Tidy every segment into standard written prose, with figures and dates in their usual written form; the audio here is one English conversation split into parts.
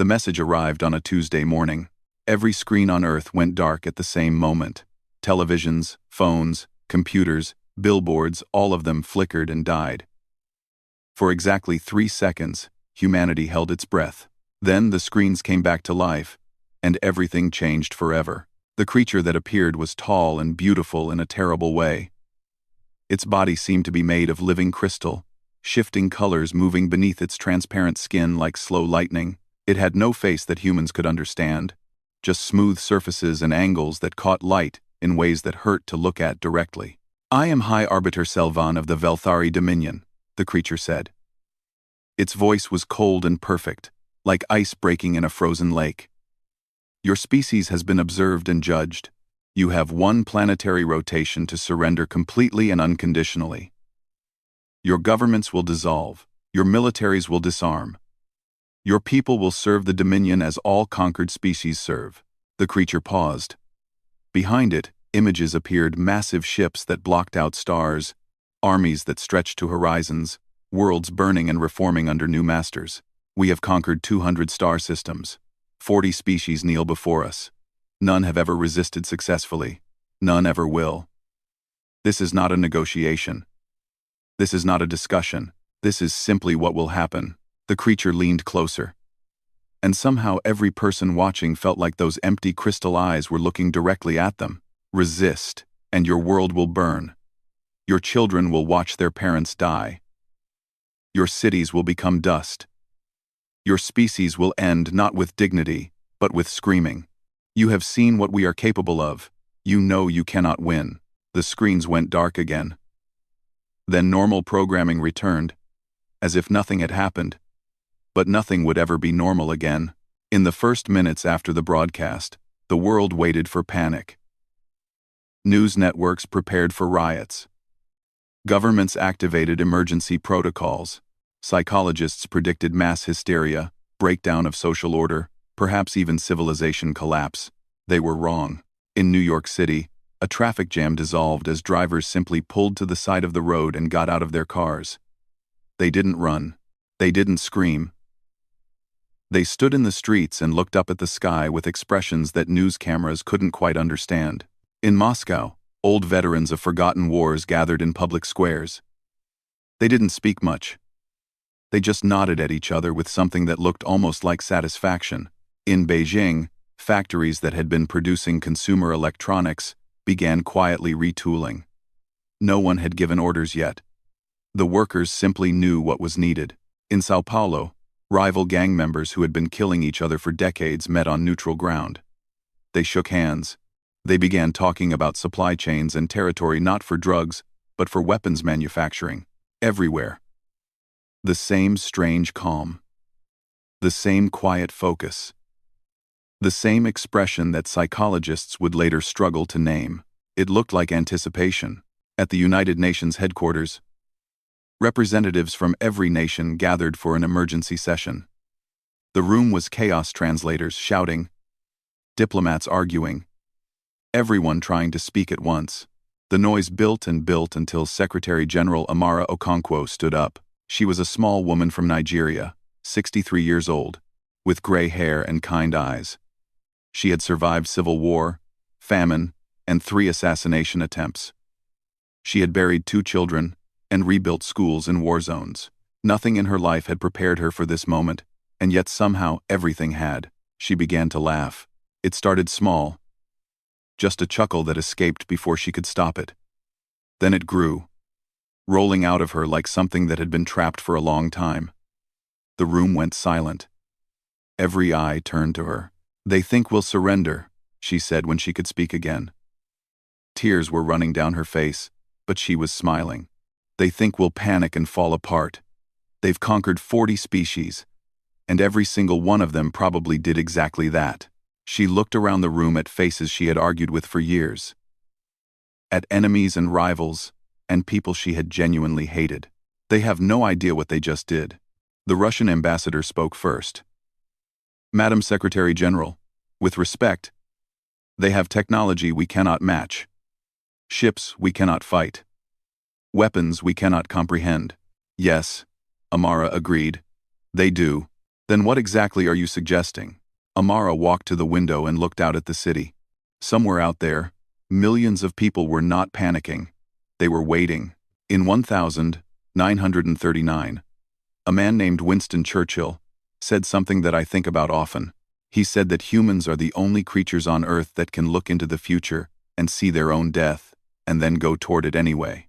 The message arrived on a Tuesday morning. Every screen on Earth went dark at the same moment. Televisions, phones, computers, billboards, all of them flickered and died. For exactly 3 seconds, humanity held its breath. Then the screens came back to life, and everything changed forever. The creature that appeared was tall and beautiful in a terrible way. Its body seemed to be made of living crystal, shifting colors moving beneath its transparent skin like slow lightning. It had no face that humans could understand, just smooth surfaces and angles that caught light in ways that hurt to look at directly. "I am High Arbiter Selvan of the Velthari Dominion," the creature said. Its voice was cold and perfect, like ice breaking in a frozen lake. "Your species has been observed and judged. You have one planetary rotation to surrender completely and unconditionally. Your governments will dissolve. Your militaries will disarm. Your people will serve the Dominion as all conquered species serve." The creature paused. Behind it, images appeared: massive ships that blocked out stars, armies that stretched to horizons, worlds burning and reforming under new masters. "We have conquered 200 star systems. 40 species kneel before us. None have ever resisted successfully. None ever will. This is not a negotiation. This is not a discussion. This is simply what will happen." The creature leaned closer. And somehow every person watching felt like those empty crystal eyes were looking directly at them. "Resist, and your world will burn. Your children will watch their parents die. Your cities will become dust. Your species will end not with dignity, but with screaming. You have seen what we are capable of. You know you cannot win." The screens went dark again. Then normal programming returned, as if nothing had happened. But nothing would ever be normal again. In the first minutes after the broadcast, the world waited for panic. News networks prepared for riots. Governments activated emergency protocols. Psychologists predicted mass hysteria, breakdown of social order, perhaps even civilization collapse. They were wrong. In New York City, a traffic jam dissolved as drivers simply pulled to the side of the road and got out of their cars. They didn't run. They didn't scream. They stood in the streets and looked up at the sky with expressions that news cameras couldn't quite understand. In Moscow, old veterans of forgotten wars gathered in public squares. They didn't speak much. They just nodded at each other with something that looked almost like satisfaction. In Beijing, factories that had been producing consumer electronics began quietly retooling. No one had given orders yet. The workers simply knew what was needed. In Sao Paulo, rival gang members who had been killing each other for decades met on neutral ground. They shook hands. They began talking about supply chains and territory, not for drugs, but for weapons manufacturing. Everywhere. The same strange calm. The same quiet focus. The same expression that psychologists would later struggle to name. It looked like anticipation. At the United Nations headquarters, representatives from every nation gathered for an emergency session. The room was chaos: translators shouting, diplomats arguing, everyone trying to speak at once. The noise built and built until Secretary General Amara Okonkwo stood up. She was a small woman from Nigeria, 63 years old, with gray hair and kind eyes. She had survived civil war, famine, and 3 assassination attempts. She had buried 2 children and rebuilt schools in war zones. Nothing in her life had prepared her for this moment, and yet somehow everything had. She began to laugh. It started small, just a chuckle that escaped before she could stop it. Then it grew, rolling out of her like something that had been trapped for a long time. The room went silent. Every eye turned to her. "They think we'll surrender," she said when she could speak again. Tears were running down her face, but she was smiling. "They think we'll panic and fall apart. They've conquered 40 species, and every single one of them probably did exactly that." She looked around the room at faces she had argued with for years, at enemies and rivals, and people she had genuinely hated. "They have no idea what they just did." The Russian ambassador spoke first. "Madam Secretary General, with respect, they have technology we cannot match. Ships we cannot fight. Weapons we cannot comprehend." "Yes," Amara agreed. "They do. Then what exactly are you suggesting? Amara walked to the window and looked out at the city. Somewhere out there, millions of people were not panicking. They were waiting. In 1939, a man named Winston Churchill said something that I think about often. He said that humans are the only creatures on Earth that can look into the future and see their own death, and then go toward it anyway.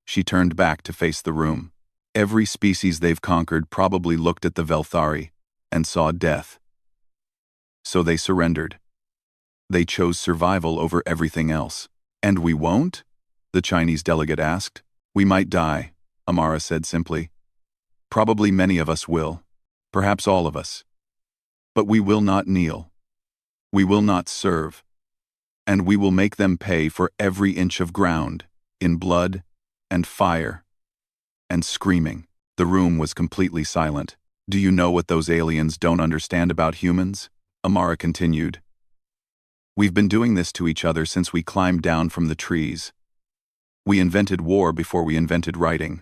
She turned back to face the room. Every species they've conquered probably looked at the Velthari and saw death. So they surrendered. They chose survival over everything else. And we won't? The Chinese delegate asked. We might die, Amara said simply. Probably many of us will. Perhaps all of us. But we will not kneel. We will not serve. And we will make them pay for every inch of ground, in blood and fire and screaming. The room was completely silent. Do you know what those aliens don't understand about humans? Amara continued. We've been doing this to each other since we climbed down from the trees. We invented war before we invented writing.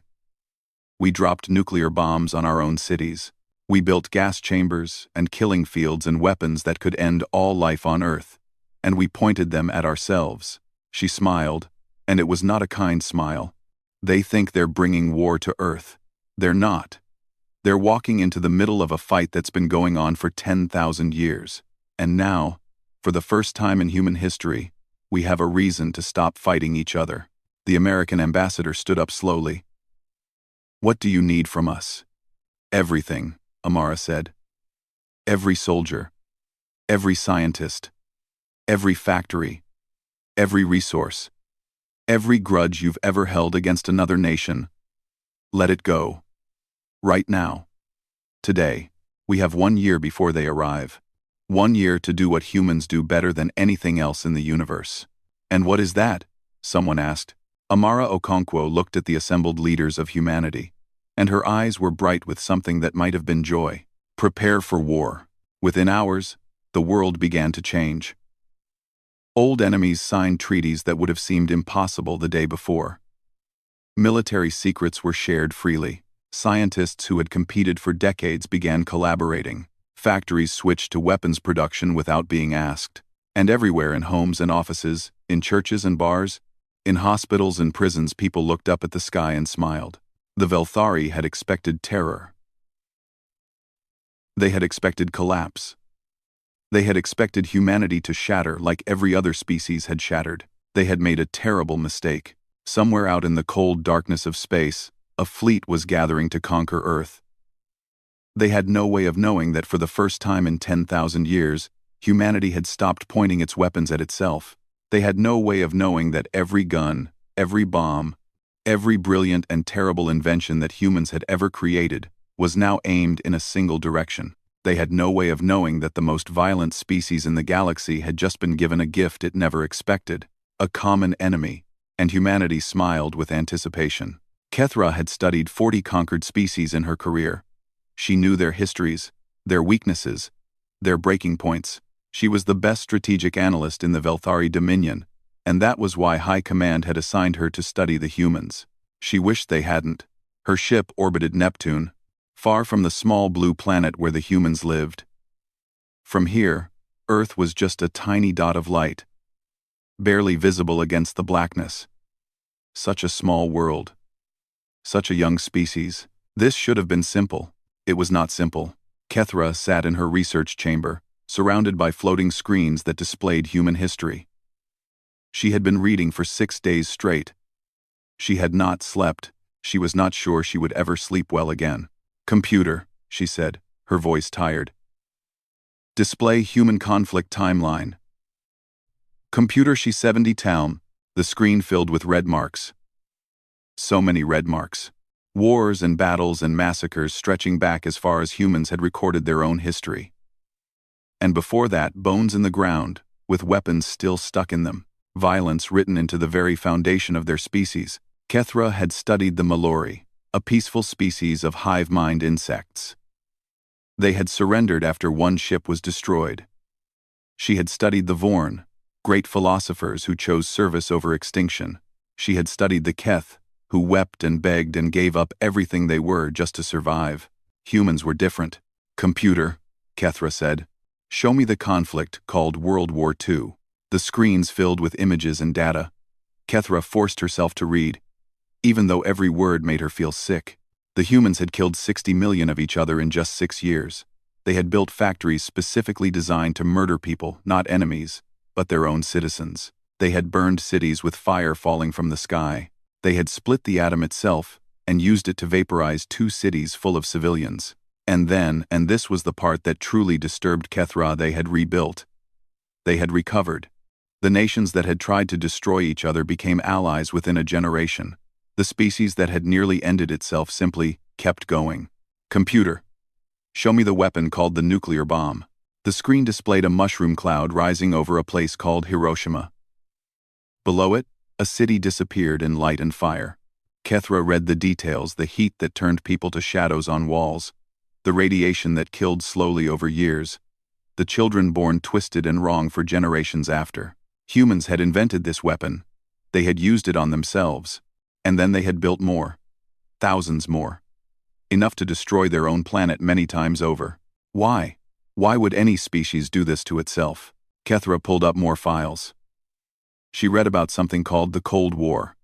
We dropped nuclear bombs on our own cities. We built gas chambers and killing fields and weapons that could end all life on Earth. And we pointed them at ourselves. She smiled, and it was not a kind smile. They think they're bringing war to Earth. They're not. They're walking into the middle of a fight that's been going on for 10,000 years. And now, for the first time in human history, we have a reason to stop fighting each other. The American ambassador stood up slowly. What do you need from us? Everything, Amara said. Every soldier, every scientist, every factory, every resource, every grudge you've ever held against another nation. Let it go. Right now. Today. We have 1 year before they arrive. 1 year to do what humans do better than anything else in the universe. And what is that? Someone asked. Amara Okonkwo looked at the assembled leaders of humanity, and her eyes were bright with something that might have been joy. Prepare for war. Within hours, the world began to change. Old enemies signed treaties that would have seemed impossible the day before. Military secrets were shared freely. Scientists who had competed for decades began collaborating. Factories switched to weapons production without being asked. And everywhere, in homes and offices, in churches and bars, in hospitals and prisons, people looked up at the sky and smiled. The Velthari had expected terror. They had expected collapse. They had expected humanity to shatter like every other species had shattered. They had made a terrible mistake. Somewhere out in the cold darkness of space, a fleet was gathering to conquer Earth. They had no way of knowing that for the first time in 10,000 years, humanity had stopped pointing its weapons at itself. They had no way of knowing that every gun, every bomb, every brilliant and terrible invention that humans had ever created was now aimed in a single direction. They had no way of knowing that the most violent species in the galaxy had just been given a gift it never expected, a common enemy, and humanity smiled with anticipation. Kethra had studied 40 conquered species in her career. She knew their histories, their weaknesses, their breaking points. She was the best strategic analyst in the Velthari Dominion, and that was why High Command had assigned her to study the humans. She wished they hadn't. Her ship orbited Neptune, far from the small blue planet where the humans lived. From here, Earth was just a tiny dot of light, barely visible against the blackness. Such a small world. Such a young species. This should have been simple. It was not simple. Kethra sat in her research chamber, surrounded by floating screens that displayed human history. She had been reading for 6 days straight. She had not slept. She was not sure she would ever sleep well again. Computer, she said, her voice tired. Display human conflict timeline. Computer, she 70 town, the screen filled with red marks. So many red marks. Wars and battles and massacres stretching back as far as humans had recorded their own history. And before that, bones in the ground, with weapons still stuck in them. Violence written into the very foundation of their species. Kethra had studied the Mallory, a peaceful species of hive-mind insects. They had surrendered after one ship was destroyed. She had studied the Vorn, great philosophers who chose service over extinction. She had studied the Keth, who wept and begged and gave up everything they were just to survive. Humans were different. Computer, Kethra said, show me the conflict called World War II. The screens filled with images and data. Kethra forced herself to read, even though every word made her feel sick. The humans had killed 60 million of each other in just 6 years. They had built factories specifically designed to murder people, not enemies, but their own citizens. They had burned cities with fire falling from the sky. They had split the atom itself and used it to vaporize 2 cities full of civilians. And then, and this was the part that truly disturbed Kethra, they had rebuilt. They had recovered. The nations that had tried to destroy each other became allies within a generation. The species that had nearly ended itself simply kept going. Computer, show me the weapon called the nuclear bomb. The screen displayed a mushroom cloud rising over a place called Hiroshima. Below it, a city disappeared in light and fire. Kethra read the details, the heat that turned people to shadows on walls, the radiation that killed slowly over years, the children born twisted and wrong for generations after. Humans had invented this weapon. They had used it on themselves. And then they had built more. Thousands more. Enough to destroy their own planet many times over. Why? Why would any species do this to itself? Kethra pulled up more files. She read about something called the Cold War.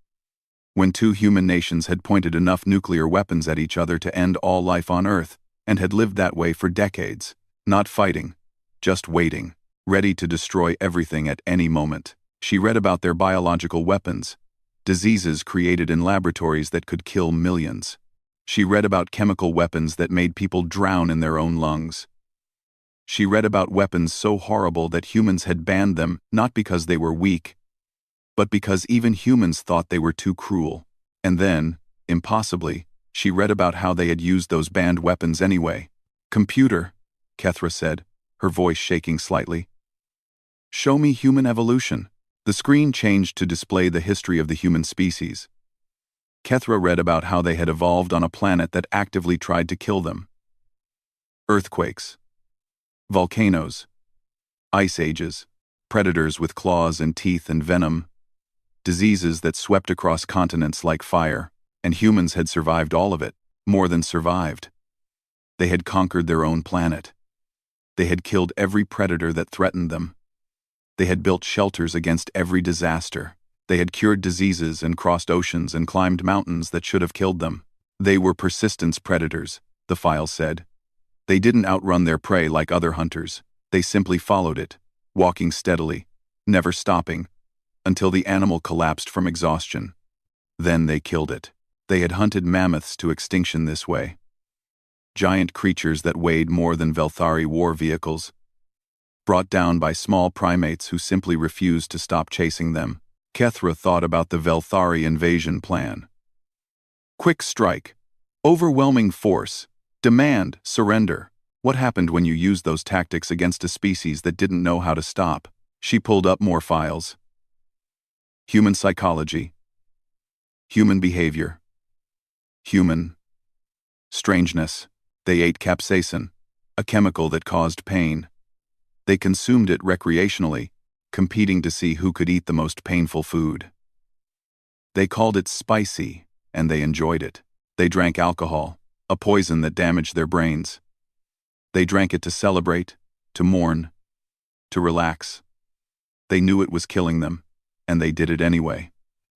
When 2 human nations had pointed enough nuclear weapons at each other to end all life on Earth, and had lived that way for decades, not fighting, just waiting, ready to destroy everything at any moment. She read about their biological weapons, diseases created in laboratories that could kill millions. She read about chemical weapons that made people drown in their own lungs. She read about weapons so horrible that humans had banned them, not because they were weak, but because even humans thought they were too cruel. And then, impossibly, she read about how they had used those banned weapons anyway. Computer, Kethra said, her voice shaking slightly. Show me human evolution. The screen changed to display the history of the human species. Kethra read about how they had evolved on a planet that actively tried to kill them. Earthquakes, volcanoes, ice ages, predators with claws and teeth and venom, diseases that swept across continents like fire, and humans had survived all of it, more than survived. They had conquered their own planet. They had killed every predator that threatened them. They had built shelters against every disaster. They had cured diseases and crossed oceans and climbed mountains that should have killed them. They were persistence predators, the file said. They didn't outrun their prey like other hunters. They simply followed it, walking steadily, never stopping, until the animal collapsed from exhaustion. Then they killed it. They had hunted mammoths to extinction this way. Giant creatures that weighed more than Velthari war vehicles, brought down by small primates who simply refused to stop chasing them. Kethra thought about the Velthari invasion plan. Quick strike. Overwhelming force. Demand, surrender. What happened when you used those tactics against a species that didn't know how to stop? She pulled up more files. Human psychology. Human behavior. Human strangeness. They ate capsaicin, a chemical that caused pain. They consumed it recreationally, competing to see who could eat the most painful food. They called it spicy, and they enjoyed it. They drank alcohol, a poison that damaged their brains. They drank it to celebrate, to mourn, to relax. They knew it was killing them, and they did it anyway.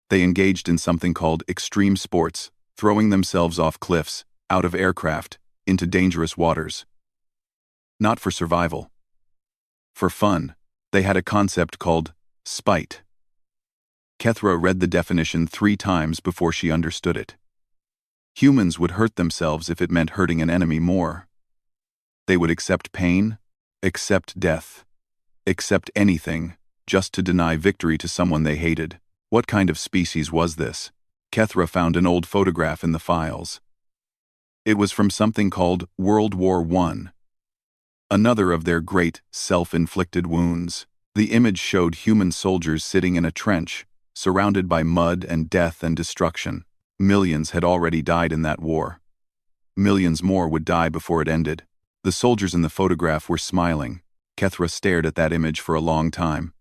They engaged in something called extreme sports, throwing themselves off cliffs, out of aircraft, into dangerous waters. Not for survival. For fun. They had a concept called spite. Kethra read the definition 3 times before she understood it. Humans would hurt themselves if it meant hurting an enemy more. They would accept pain, accept death, accept anything, just to deny victory to someone they hated. What kind of species was this? Kethra found an old photograph in the files. It was from something called World War I. Another of their great, self-inflicted wounds. The image showed human soldiers sitting in a trench, surrounded by mud and death and destruction. Millions had already died in that war. Millions more would die before it ended. The soldiers in the photograph were smiling. Kethra stared at that image for a long time.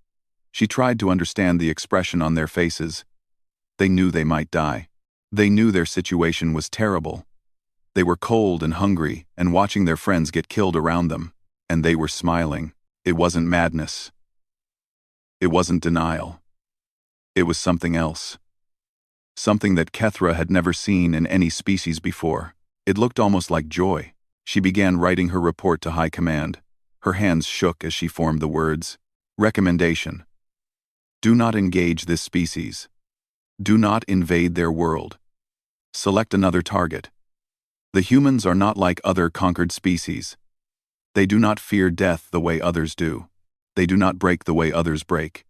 She tried to understand the expression on their faces. They knew they might die. They knew their situation was terrible. They were cold and hungry and watching their friends get killed around them, and they were smiling. It wasn't madness. It wasn't denial. It was something else. Something that Kethra had never seen in any species before. It looked almost like joy. She began writing her report to High Command. Her hands shook as she formed the words. Recommendation. Do not engage this species. Do not invade their world. Select another target. The humans are not like other conquered species. They do not fear death the way others do. They do not break the way others break.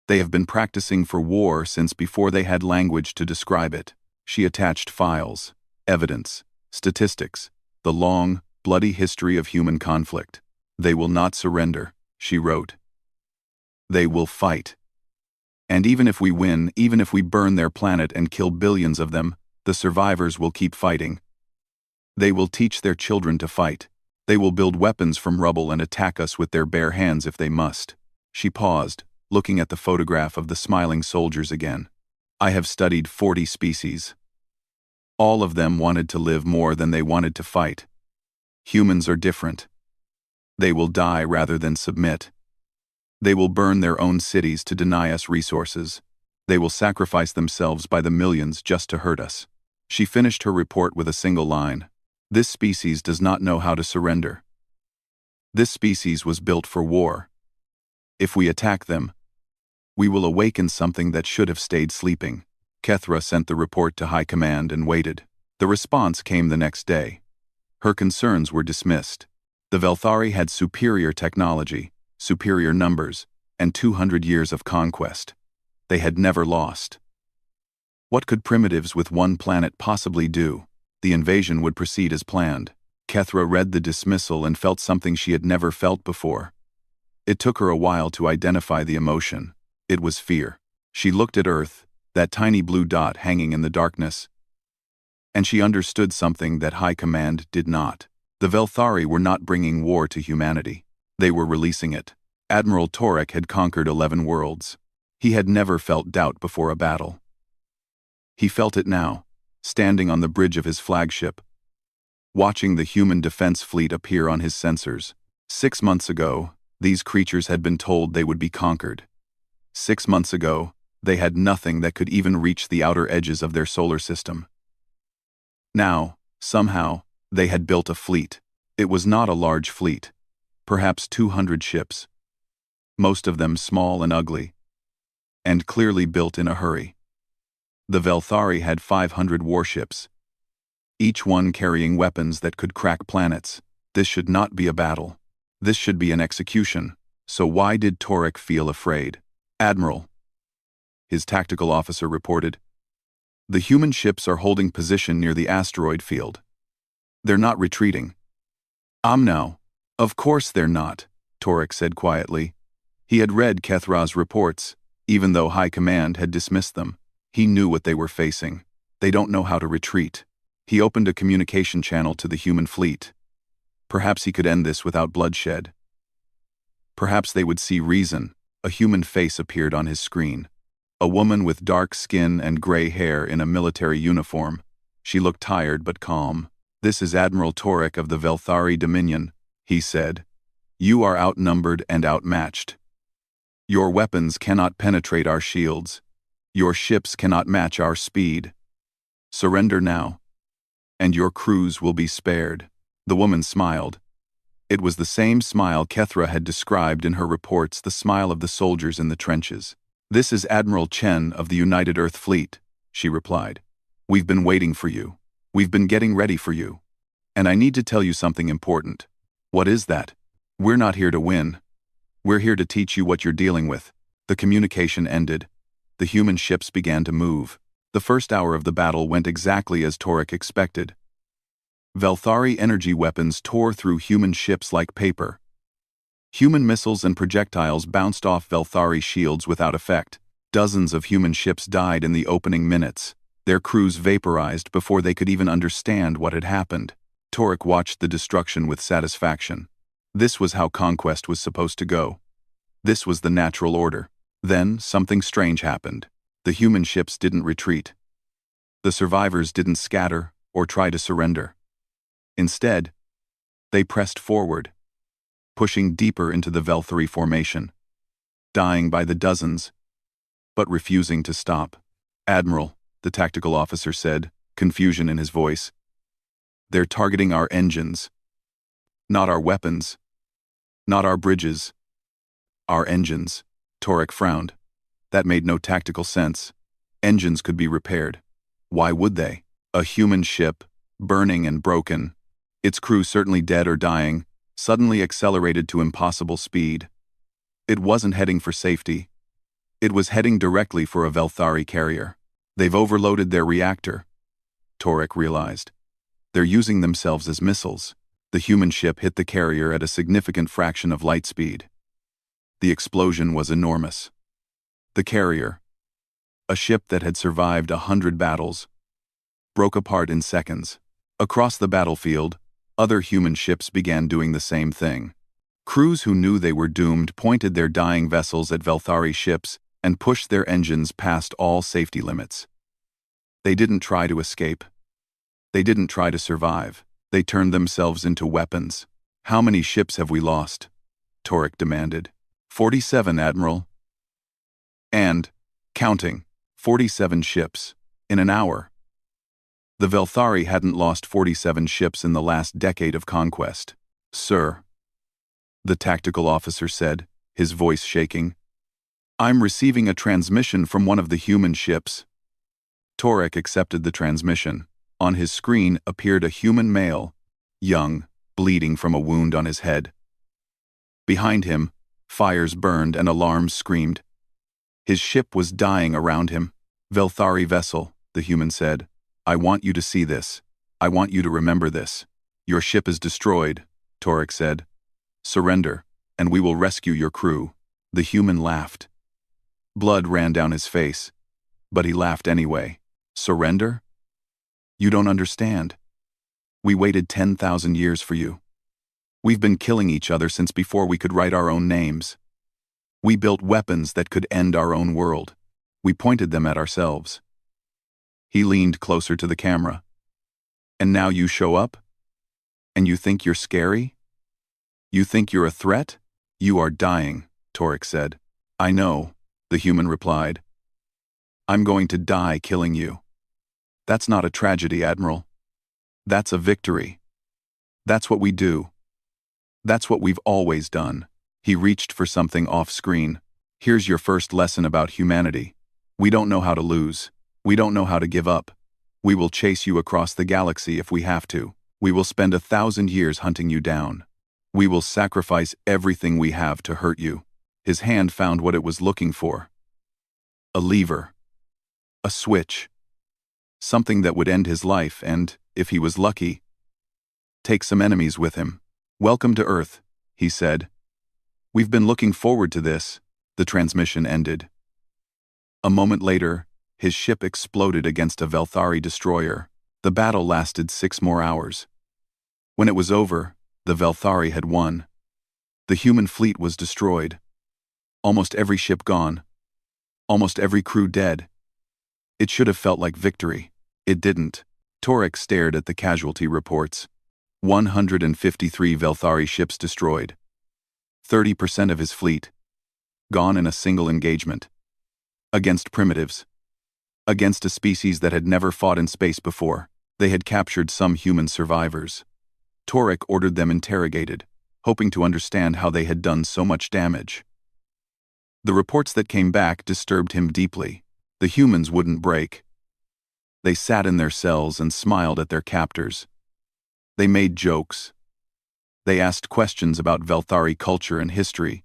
They have been practicing for war since before they had language to describe it. She attached files, evidence, statistics, the long, bloody history of human conflict. They will not surrender, she wrote. They will fight. And even if we win, even if we burn their planet and kill billions of them, the survivors will keep fighting. They will teach their children to fight. They will build weapons from rubble and attack us with their bare hands if they must. She paused, looking at the photograph of the smiling soldiers again. I have studied 40 species. All of them wanted to live more than they wanted to fight. Humans are different. They will die rather than submit. They will burn their own cities to deny us resources. They will sacrifice themselves by the millions just to hurt us. She finished her report with a single line. This species does not know how to surrender. This species was built for war. If we attack them, we will awaken something that should have stayed sleeping. Kethra sent the report to High Command and waited. The response came the next day. Her concerns were dismissed. The Velthari had superior technology, superior numbers, and 200 years of conquest. They had never lost. What could primitives with one planet possibly do? The invasion would proceed as planned. Kethra read the dismissal and felt something she had never felt before. It took her a while to identify the emotion. It was fear. She looked at Earth, that tiny blue dot hanging in the darkness, and she understood something that High Command did not. The Velthari were not bringing war to humanity. They were releasing it. Admiral Torek had conquered 11 worlds. He had never felt doubt before a battle. He felt it now, standing on the bridge of his flagship, watching the human defense fleet appear on his sensors. 6 months ago, these creatures had been told they would be conquered. 6 months ago, they had nothing that could even reach the outer edges of their solar system. Now, somehow, they had built a fleet. It was not a large fleet, perhaps 200 ships, most of them small and ugly, and clearly built in a hurry. The Velthari had 500 warships, each one carrying weapons that could crack planets. This should not be a battle. This should be an execution. So why did Torek feel afraid? Admiral, his tactical officer reported, the human ships are holding position near the asteroid field. They're not retreating. Now. Of course they're not, Torek said quietly. He had read Kethra's reports, even though High Command had dismissed them. He knew what they were facing. They don't know how to retreat. He opened a communication channel to the human fleet. Perhaps he could end this without bloodshed. Perhaps they would see reason. A human face appeared on his screen. A woman with dark skin and gray hair in a military uniform. She looked tired but calm. This is Admiral Torek of the Velthari Dominion, he said. You are outnumbered and outmatched. Your weapons cannot penetrate our shields. Your ships cannot match our speed. Surrender now, and your crews will be spared. The woman smiled. It was the same smile Kethra had described in her reports, the smile of the soldiers in the trenches. This is Admiral Chen of the United Earth Fleet, she replied. We've been waiting for you. We've been getting ready for you. And I need to tell you something important. What is that? We're not here to win. We're here to teach you what you're dealing with. The communication ended. The human ships began to move. The first hour of the battle went exactly as Torek expected. Velthari energy weapons tore through human ships like paper. Human missiles and projectiles bounced off Velthari shields without effect. Dozens of human ships died in the opening minutes. Their crews vaporized before they could even understand what had happened. Torek watched the destruction with satisfaction. This was how conquest was supposed to go. This was the natural order. Then, something strange happened. The human ships didn't retreat. The survivors didn't scatter or try to surrender. Instead, they pressed forward, pushing deeper into the Velthari formation, dying by the dozens, but refusing to stop. "Admiral," the tactical officer said, confusion in his voice. "They're targeting our engines. Not our weapons. Not our bridges. Our engines." Torek frowned. That made no tactical sense. Engines could be repaired. Why would they? A human ship, burning and broken, its crew certainly dead or dying, suddenly accelerated to impossible speed. It wasn't heading for safety. It was heading directly for a Velthari carrier. "They've overloaded their reactor," Torek realized. "They're using themselves as missiles." The human ship hit the carrier at a significant fraction of light speed. The explosion was enormous. The carrier, a ship that had survived 100 battles, broke apart in seconds. Across the battlefield, other human ships began doing the same thing. Crews who knew they were doomed pointed their dying vessels at Velthari ships and pushed their engines past all safety limits. They didn't try to escape. They didn't try to survive. They turned themselves into weapons. "How many ships have we lost?" Torek demanded. 47, Admiral. And, counting, 47 ships, in an hour. The Velthari hadn't lost 47 ships in the last decade of conquest. "Sir," the tactical officer said, his voice shaking, "I'm receiving a transmission from one of the human ships." Torek accepted the transmission. On his screen appeared a human male, young, bleeding from a wound on his head. Behind him, fires burned and alarms screamed. His ship was dying around him. "Velthari vessel," the human said. "I want you to see this. I want you to remember this. Your ship is destroyed," Torek said. "Surrender, and we will rescue your crew." The human laughed. Blood ran down his face, but he laughed anyway. "Surrender? You don't understand. We waited 10,000 years for you. We've been killing each other since before we could write our own names. We built weapons that could end our own world. We pointed them at ourselves." He leaned closer to the camera. "And now you show up? And you think you're scary? You think you're a threat? You are dying," Torek said. "I know," the human replied. "I'm going to die killing you. That's not a tragedy, Admiral. That's a victory. That's what we do. That's what we've always done." He reached for something off-screen. "Here's your first lesson about humanity. We don't know how to lose. We don't know how to give up. We will chase you across the galaxy if we have to. We will spend 1,000 years hunting you down. We will sacrifice everything we have to hurt you." His hand found what it was looking for. A lever. A switch. Something that would end his life and, if he was lucky, take some enemies with him. "Welcome to Earth," he said. "We've been looking forward to this." The transmission ended. A moment later, his ship exploded against a Velthari destroyer. The battle lasted 6 more hours. When it was over, the Velthari had won. The human fleet was destroyed. Almost every ship gone. Almost every crew dead. It should have felt like victory. It didn't. Torek stared at the casualty reports. 153 Velthari ships destroyed. 30% of his fleet. Gone in a single engagement. Against primitives. Against a species that had never fought in space before. They had captured some human survivors. Torek ordered them interrogated, hoping to understand how they had done so much damage. The reports that came back disturbed him deeply. The humans wouldn't break. They sat in their cells and smiled at their captors. They made jokes. They asked questions about Velthari culture and history,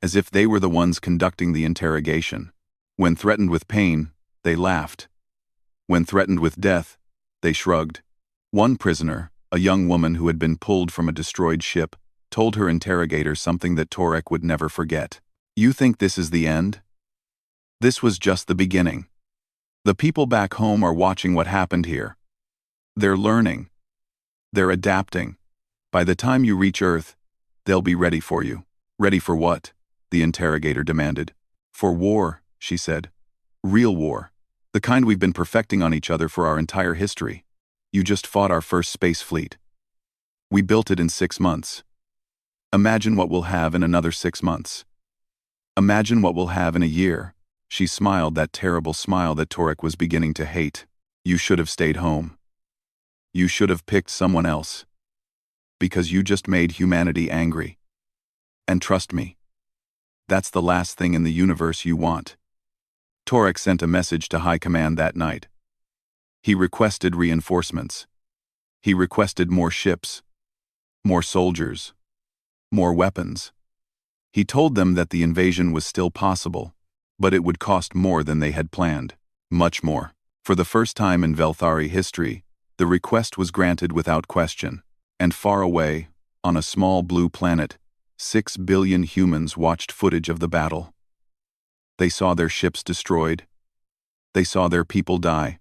as if they were the ones conducting the interrogation. When threatened with pain, they laughed. When threatened with death, they shrugged. One prisoner, a young woman who had been pulled from a destroyed ship, told her interrogator something that Torek would never forget. "You think this is the end? This was just the beginning. The people back home are watching what happened here. They're learning. They're adapting. By the time you reach Earth, they'll be ready for you." "Ready for what?" the interrogator demanded. "For war," she said. "Real war. The kind we've been perfecting on each other for our entire history." You just fought our first space fleet. We built it in 6 months. Imagine what we'll have in another 6 months. Imagine what we'll have in a year." She smiled that terrible smile that Torek was beginning to hate. "You should have stayed home. You should have picked someone else. Because you just made humanity angry. And trust me, that's the last thing in the universe you want." Torek sent a message to High Command that night. He requested reinforcements. He requested more ships, more soldiers, more weapons. He told them that the invasion was still possible, but it would cost more than they had planned. Much more. For the first time in Velthari history, the request was granted without question. And far away, on a small blue planet, 6 billion humans watched footage of the battle. They saw their ships destroyed. They saw their people die.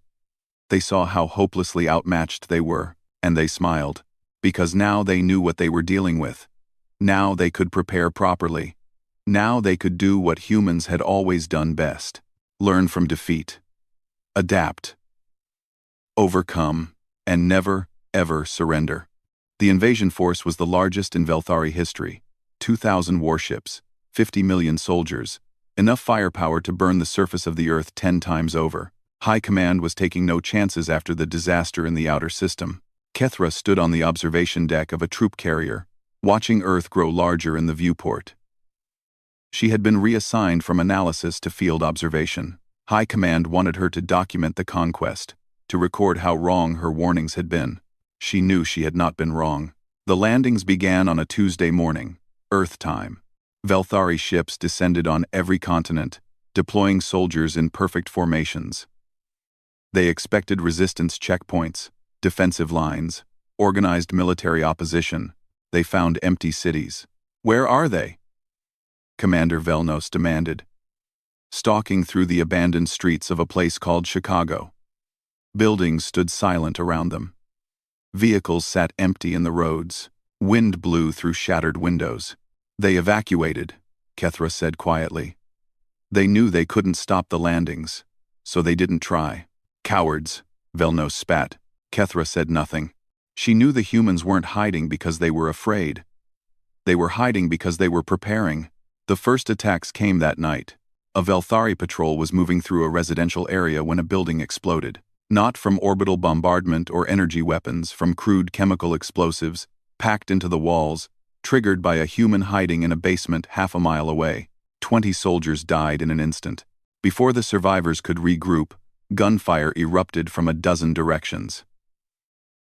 They saw how hopelessly outmatched they were, and they smiled, because now they knew what they were dealing with. Now they could prepare properly. Now they could do what humans had always done best: learn from defeat, adapt, overcome, and never, ever surrender. The invasion force was the largest in Velthari history: 2,000 warships, 50 million soldiers, enough firepower to burn the surface of the Earth 10 times over. High Command was taking no chances after the disaster in the outer system. Kethra stood on the observation deck of a troop carrier, watching Earth grow larger in the viewport. She had been reassigned from analysis to field observation. High Command wanted her to document the conquest, to record how wrong her warnings had been. She knew she had not been wrong. The landings began on a Tuesday morning, Earth time. Velthari ships descended on every continent, deploying soldiers in perfect formations. They expected resistance checkpoints, defensive lines, organized military opposition. They found empty cities. "Where are they?" Commander Velnos demanded. Stalking through the abandoned streets of a place called Chicago. Buildings stood silent around them. Vehicles sat empty in the roads. Wind blew through shattered windows. "They evacuated," Kethra said quietly. "They knew they couldn't stop the landings, so they didn't try." "Cowards," Velnos spat. Kethra said nothing. She knew the humans weren't hiding because they were afraid. They were hiding because they were preparing. The first attacks came that night. A Velthari patrol was moving through a residential area when a building exploded. Not from orbital bombardment or energy weapons, from crude chemical explosives, packed into the walls, triggered by a human hiding in a basement half a mile away. 20 soldiers died in an instant. Before the survivors could regroup, gunfire erupted from a dozen directions.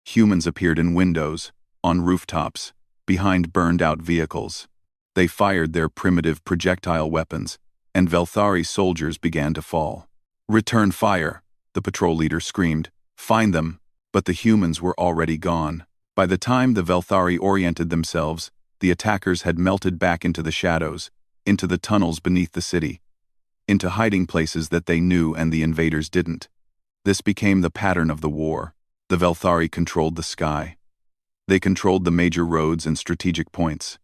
Humans appeared in windows, on rooftops, behind burned-out vehicles. They fired their primitive projectile weapons, and Velthari soldiers began to fall. "Return fire," the patrol leader screamed. "Find them." But the humans were already gone. By the time the Velthari oriented themselves, the attackers had melted back into the shadows, into the tunnels beneath the city, into hiding places that they knew and the invaders didn't. This became the pattern of the war. The Velthari controlled the sky. They controlled the major roads and strategic points.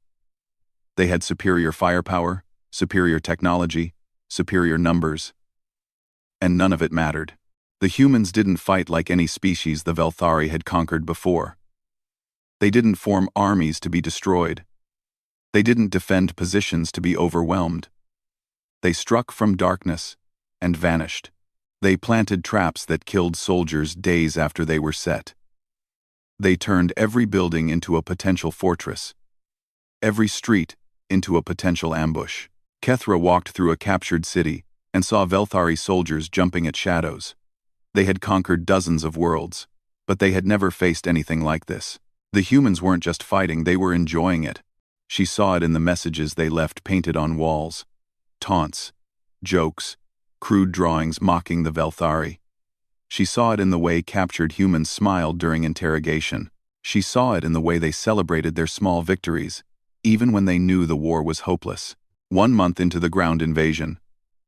They had superior firepower, superior technology, superior numbers. And none of it mattered. The humans didn't fight like any species the Velthari had conquered before. They didn't form armies to be destroyed. They didn't defend positions to be overwhelmed. They struck from darkness and vanished. They planted traps that killed soldiers days after they were set. They turned every building into a potential fortress, every street into a potential ambush. Kethra walked through a captured city and saw Velthari soldiers jumping at shadows. They had conquered dozens of worlds, but they had never faced anything like this. The humans weren't just fighting, they were enjoying it. She saw it in the messages they left painted on walls. Taunts, jokes, crude drawings mocking the Velthari. She saw it in the way captured humans smiled during interrogation. She saw it in the way they celebrated their small victories, even when they knew the war was hopeless. 1 month into the ground invasion,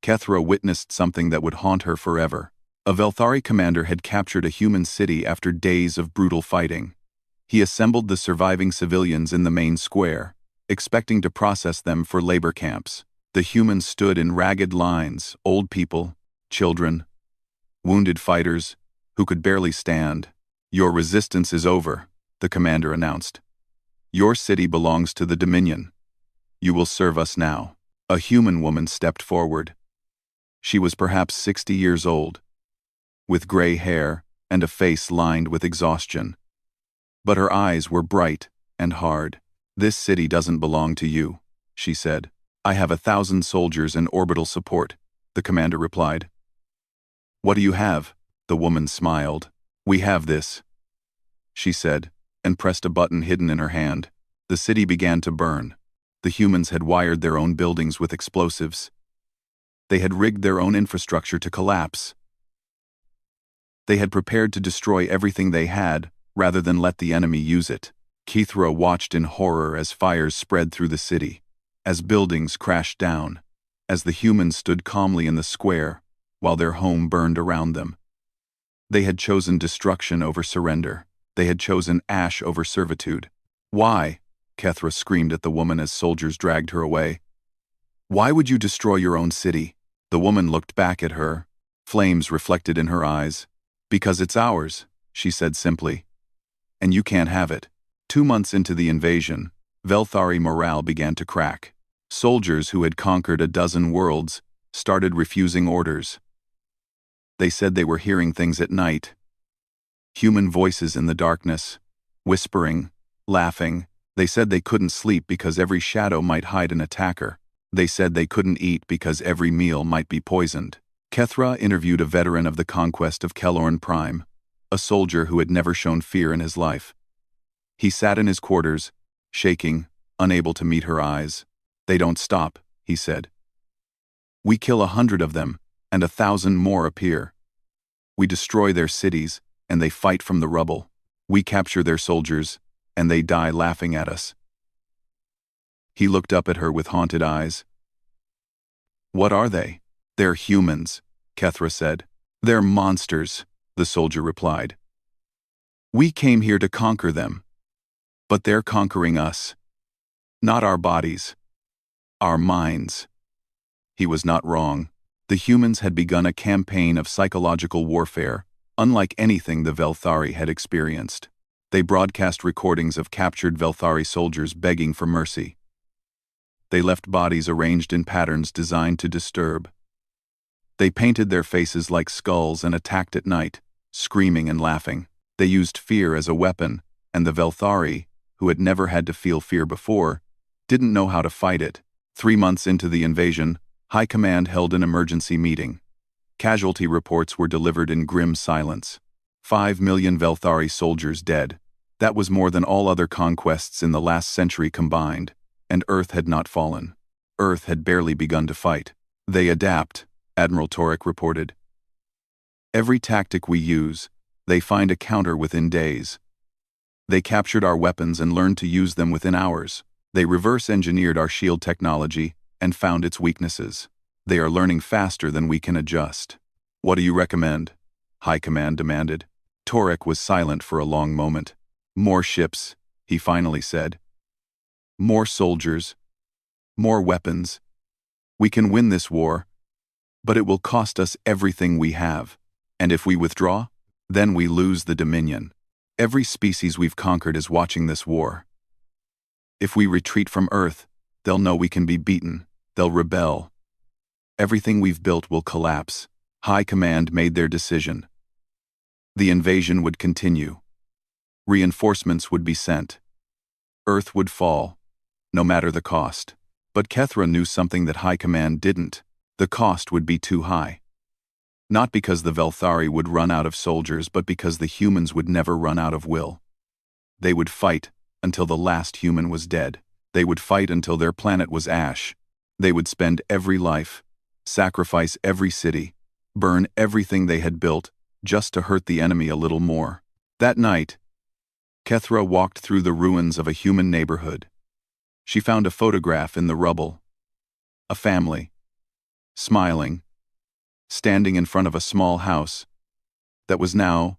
Kethra witnessed something that would haunt her forever. A Velthari commander had captured a human city after days of brutal fighting. He assembled the surviving civilians in the main square, expecting to process them for labor camps. The humans stood in ragged lines: old people, children, wounded fighters who could barely stand. Your resistance is over, the commander announced. Your city belongs to the Dominion. You will serve us now. A human woman stepped forward. She was perhaps 60 years old, with gray hair and a face lined with exhaustion. But her eyes were bright and hard. This city doesn't belong to you, she said. I have 1,000 soldiers and orbital support, the commander replied. What do you have? The woman smiled. We have this, she said, and pressed a button hidden in her hand. The city began to burn. The humans had wired their own buildings with explosives. They had rigged their own infrastructure to collapse. They had prepared to destroy everything they had, rather than let the enemy use it. Kithra watched in horror as fires spread through the city, as buildings crashed down, as the humans stood calmly in the square, while their home burned around them. They had chosen destruction over surrender. They had chosen ash over servitude. Why? Kethra screamed at the woman as soldiers dragged her away. Why would you destroy your own city? The woman looked back at her, flames reflected in her eyes. Because it's ours, she said simply. And you can't have it. 2 months into the invasion, Velthari morale began to crack. Soldiers who had conquered a dozen worlds started refusing orders. They said they were hearing things at night. Human voices in the darkness, whispering, laughing. They said they couldn't sleep because every shadow might hide an attacker. They said they couldn't eat because every meal might be poisoned. Kethra interviewed a veteran of the conquest of Kelorn Prime, a soldier who had never shown fear in his life. He sat in his quarters, shaking, unable to meet her eyes. They don't stop, he said. We kill 100 of them, and 1,000 more appear. We destroy their cities, and they fight from the rubble. We capture their soldiers, and they die laughing at us. He looked up at her with haunted eyes. What are they? They're humans, Kethra said. They're monsters, the soldier replied. We came here to conquer them. But they're conquering us. Not our bodies. Our minds. He was not wrong. The humans had begun a campaign of psychological warfare, unlike anything the Velthari had experienced. They broadcast recordings of captured Velthari soldiers begging for mercy. They left bodies arranged in patterns designed to disturb. They painted their faces like skulls and attacked at night, screaming and laughing. They used fear as a weapon, and the Velthari, who had never had to feel fear before, didn't know how to fight it. 3 months into the invasion, High Command held an emergency meeting. Casualty reports were delivered in grim silence. 5 million Velthari soldiers dead. That was more than all other conquests in the last century combined, and Earth had not fallen. Earth had barely begun to fight. They adapt, Admiral Torek reported. Every tactic we use, they find a counter within days. They captured our weapons and learned to use them within hours. They reverse-engineered our shield technology and found its weaknesses. They are learning faster than we can adjust. What do you recommend? High Command demanded. Torek was silent for a long moment. More ships, he finally said. More soldiers. More weapons. We can win this war, but it will cost us everything we have. And if we withdraw, then we lose the Dominion. Every species we've conquered is watching this war. If we retreat from Earth, they'll know we can be beaten. They'll rebel. Everything we've built will collapse. High Command made their decision. The invasion would continue. Reinforcements would be sent. Earth would fall, no matter the cost. But Kethra knew something that High Command didn't. The cost would be too high. Not because the Velthari would run out of soldiers, but because the humans would never run out of will. They would fight until the last human was dead. They would fight until their planet was ash. They would spend every life, sacrifice every city, burn everything they had built, just to hurt the enemy a little more. That night, Kethra walked through the ruins of a human neighborhood. She found a photograph in the rubble. A family, smiling, standing in front of a small house that was now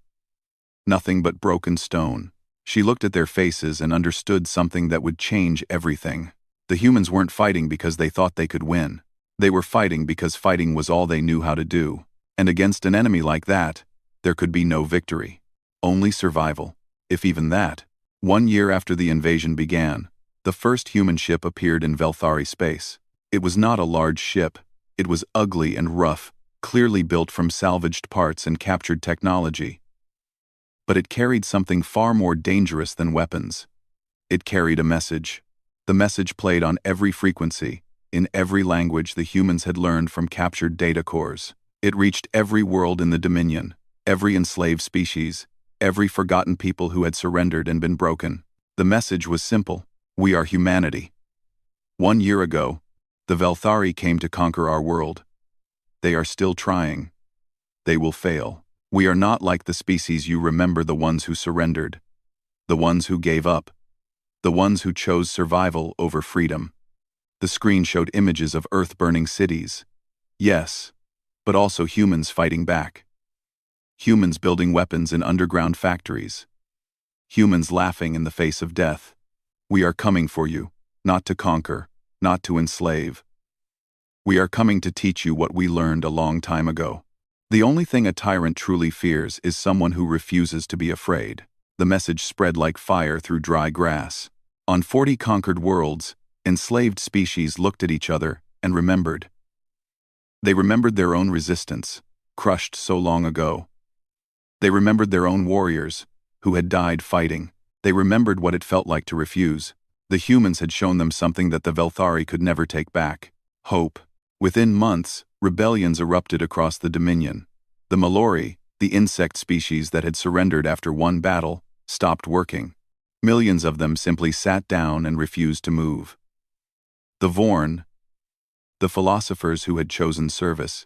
nothing but broken stone. She looked at their faces and understood something that would change everything. The humans weren't fighting because they thought they could win. They were fighting because fighting was all they knew how to do. And against an enemy like that, there could be no victory. Only survival, if even that. 1 year after the invasion began, the first human ship appeared in Velthari space. It was not a large ship. It was ugly and rough, clearly built from salvaged parts and captured technology. But it carried something far more dangerous than weapons. It carried a message. The message played on every frequency, in every language the humans had learned from captured data cores. It reached every world in the Dominion, every enslaved species, every forgotten people who had surrendered and been broken. The message was simple: we are humanity. 1 year ago, the Velthari came to conquer our world. They are still trying. They will fail. We are not like the species you remember, the ones who surrendered, the ones who gave up, the ones who chose survival over freedom. The screen showed images of Earth-burning cities. Yes, but also humans fighting back. Humans building weapons in underground factories. Humans laughing in the face of death. We are coming for you, not to conquer, not to enslave. We are coming to teach you what we learned a long time ago. The only thing a tyrant truly fears is someone who refuses to be afraid. The message spread like fire through dry grass. On 40 conquered worlds, enslaved species looked at each other and remembered. They remembered their own resistance, crushed so long ago. They remembered their own warriors, who had died fighting. They remembered what it felt like to refuse. The humans had shown them something that the Velthari could never take back: hope. Within months, rebellions erupted across the Dominion. The Mallory, the insect species that had surrendered after one battle, stopped working. Millions of them simply sat down and refused to move. The Vorn, the philosophers who had chosen service,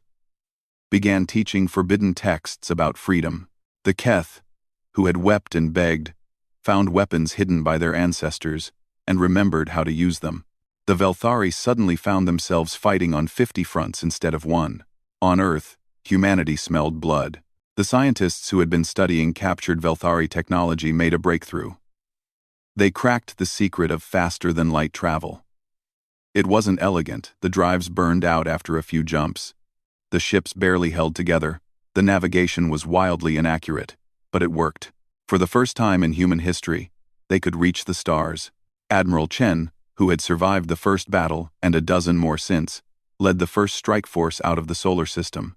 began teaching forbidden texts about freedom. The Keth, who had wept and begged, found weapons hidden by their ancestors and remembered how to use them. The Velthari suddenly found themselves fighting on 50 fronts instead of one. On Earth, humanity smelled blood. The scientists who had been studying captured Velthari technology made a breakthrough. They cracked the secret of faster-than-light travel. It wasn't elegant. The drives burned out after a few jumps. The ships barely held together. The navigation was wildly inaccurate, but it worked. For the first time in human history, they could reach the stars. Admiral Chen, who had survived the first battle and a dozen more since, led the first strike force out of the solar system.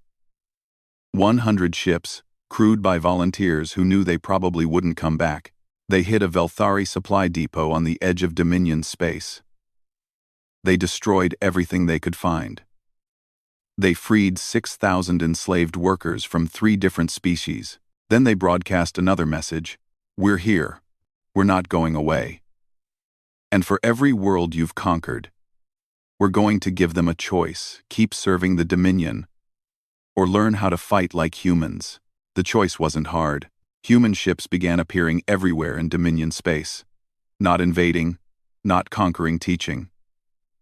100 ships, crewed by volunteers who knew they probably wouldn't come back. They hit a Velthari supply depot on the edge of Dominion space. They destroyed everything they could find. They freed 6,000 enslaved workers from 3 different species. Then they broadcast another message: we're here. We're not going away. And for every world you've conquered, we're going to give them a choice: keep serving the Dominion, or learn how to fight like humans. The choice wasn't hard. Human ships began appearing everywhere in Dominion space. Not invading, not conquering, teaching.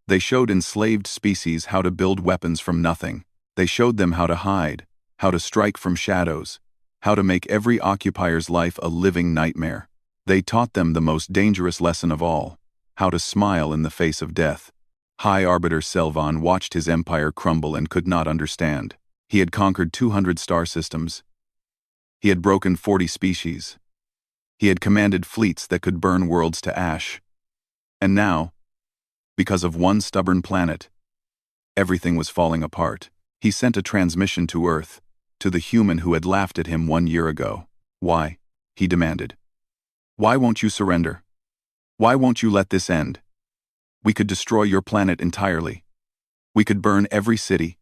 They showed enslaved species how to build weapons from nothing. They showed them how to hide, how to strike from shadows, how to make every occupier's life a living nightmare. They taught them the most dangerous lesson of all: how to smile in the face of death. High Arbiter Selvan watched his empire crumble and could not understand. He had conquered 200 star systems. He had broken 40 species. He had commanded fleets that could burn worlds to ash. And now, because of one stubborn planet, everything was falling apart. He sent a transmission to Earth, to the human who had laughed at him 1 year ago. Why? He demanded. Why won't you surrender? Why won't you let this end? We could destroy your planet entirely. We could burn every city,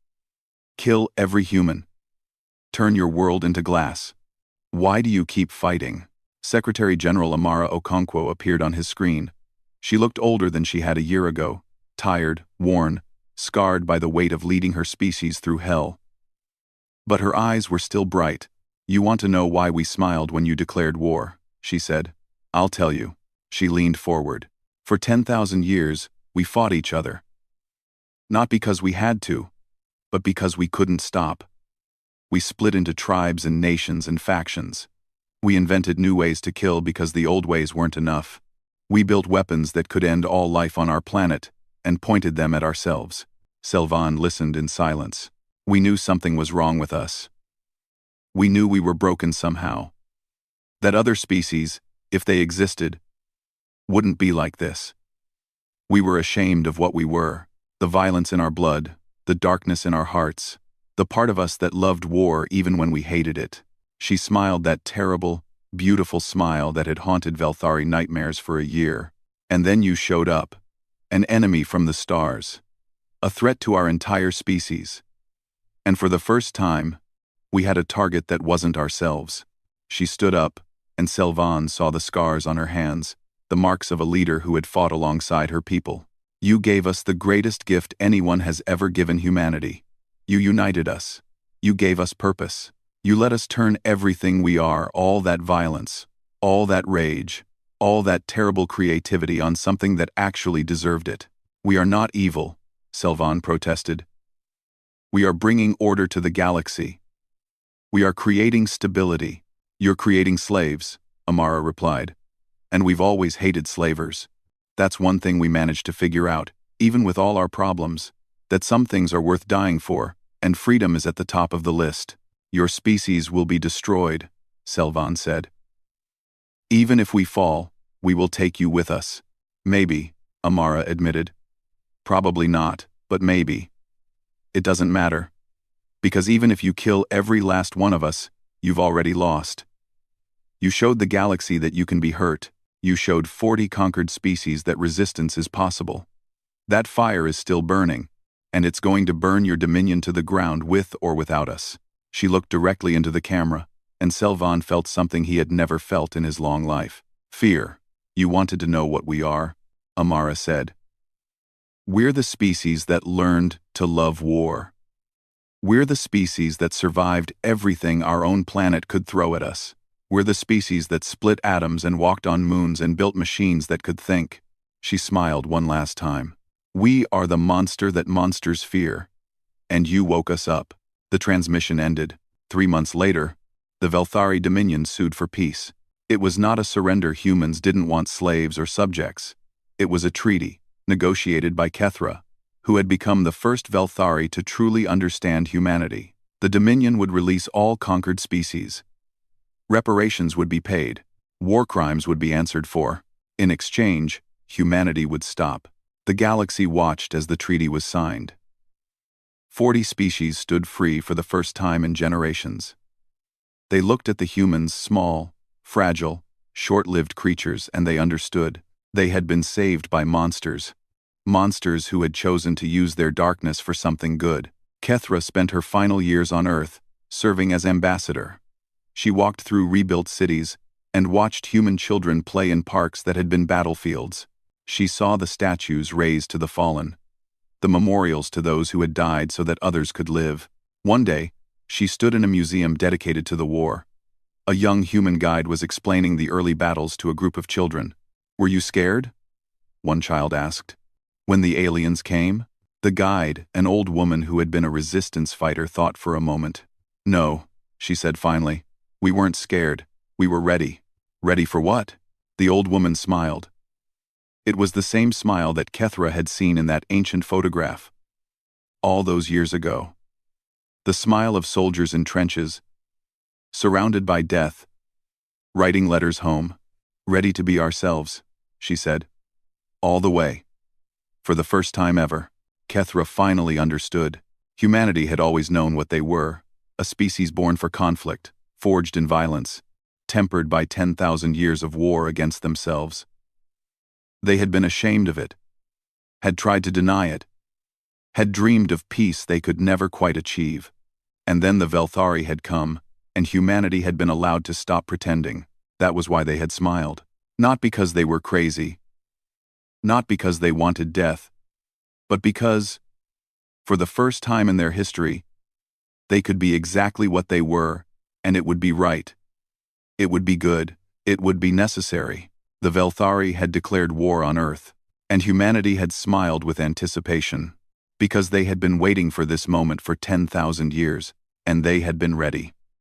kill every human, turn your world into glass. Why do you keep fighting? Secretary General Amara Okonkwo appeared on his screen. She looked older than she had a year ago, tired, worn, scarred by the weight of leading her species through hell. But her eyes were still bright. You want to know why we smiled when you declared war, she said. I'll tell you. She leaned forward. For 10,000 years, we fought each other. Not because we had to, but because we couldn't stop. We split into tribes and nations and factions. We invented new ways to kill because the old ways weren't enough. We built weapons that could end all life on our planet and pointed them at ourselves. Selvan listened in silence. We knew something was wrong with us. We knew we were broken somehow. That other species, if they existed, wouldn't be like this. We were ashamed of what we were, the violence in our blood, the darkness in our hearts, the part of us that loved war even when we hated it. She smiled that terrible, beautiful smile that had haunted Velthari nightmares for a year. And then you showed up, an enemy from the stars, a threat to our entire species. And for the first time, we had a target that wasn't ourselves. She stood up, and Selvan saw the scars on her hands, the marks of a leader who had fought alongside her people. You gave us the greatest gift anyone has ever given humanity. You united us. You gave us purpose. You let us turn everything we are, all that violence, all that rage, all that terrible creativity on something that actually deserved it. We are not evil, Selvan protested. We are bringing order to the galaxy. We are creating stability. You're creating slaves, Amara replied. And we've always hated slavers. That's one thing we managed to figure out, even with all our problems, that some things are worth dying for, and freedom is at the top of the list. Your species will be destroyed, Selvan said. Even if we fall, we will take you with us. Maybe, Amara admitted. Probably not, but maybe. It doesn't matter. Because even if you kill every last one of us, you've already lost. You showed the galaxy that you can be hurt. You showed 40 conquered species that resistance is possible. That fire is still burning, and it's going to burn your dominion to the ground with or without us. She looked directly into the camera, and Selvan felt something he had never felt in his long life. Fear. You wanted to know what we are, Amara said. We're the species that learned to love war. We're the species that survived everything our own planet could throw at us. We're the species that split atoms and walked on moons and built machines that could think. She smiled one last time. We are the monster that monsters fear. And you woke us up. The transmission ended. 3 months later, the Velthari Dominion sued for peace. It was not a surrender. Humans didn't want slaves or subjects. It was a treaty, negotiated by Kethra, who had become the first Velthari to truly understand humanity. The Dominion would release all conquered species. Reparations would be paid. War crimes would be answered for. In exchange, humanity would stop. The galaxy watched as the treaty was signed. 40 species stood free for the first time in generations. They looked at the humans, small, fragile, short-lived creatures, and they understood. They had been saved by monsters. Monsters who had chosen to use their darkness for something good. Kethra spent her final years on Earth, serving as ambassador. She walked through rebuilt cities and watched human children play in parks that had been battlefields. She saw the statues raised to the fallen, the memorials to those who had died so that others could live. One day, she stood in a museum dedicated to the war. A young human guide was explaining the early battles to a group of children. Were you scared? One child asked. When the aliens came? The guide, an old woman who had been a resistance fighter, thought for a moment. No, she said finally. We weren't scared. We were ready. Ready for what? The old woman smiled. It was the same smile that Kethra had seen in that ancient photograph. All those years ago. The smile of soldiers in trenches, surrounded by death, writing letters home, ready to be ourselves, she said. All the way. For the first time ever, Kethra finally understood. Humanity had always known what they were, a species born for conflict, forged in violence, tempered by 10,000 years of war against themselves. They had been ashamed of it, had tried to deny it, had dreamed of peace they could never quite achieve. And then the Velthari had come, and humanity had been allowed to stop pretending. That was why they had smiled. Not because they were crazy, not because they wanted death, but because, for the first time in their history, they could be exactly what they were, and it would be right. It would be good. It would be necessary. The Velthari had declared war on Earth, and humanity had smiled with anticipation, because they had been waiting for this moment for 10,000 years, and they had been ready.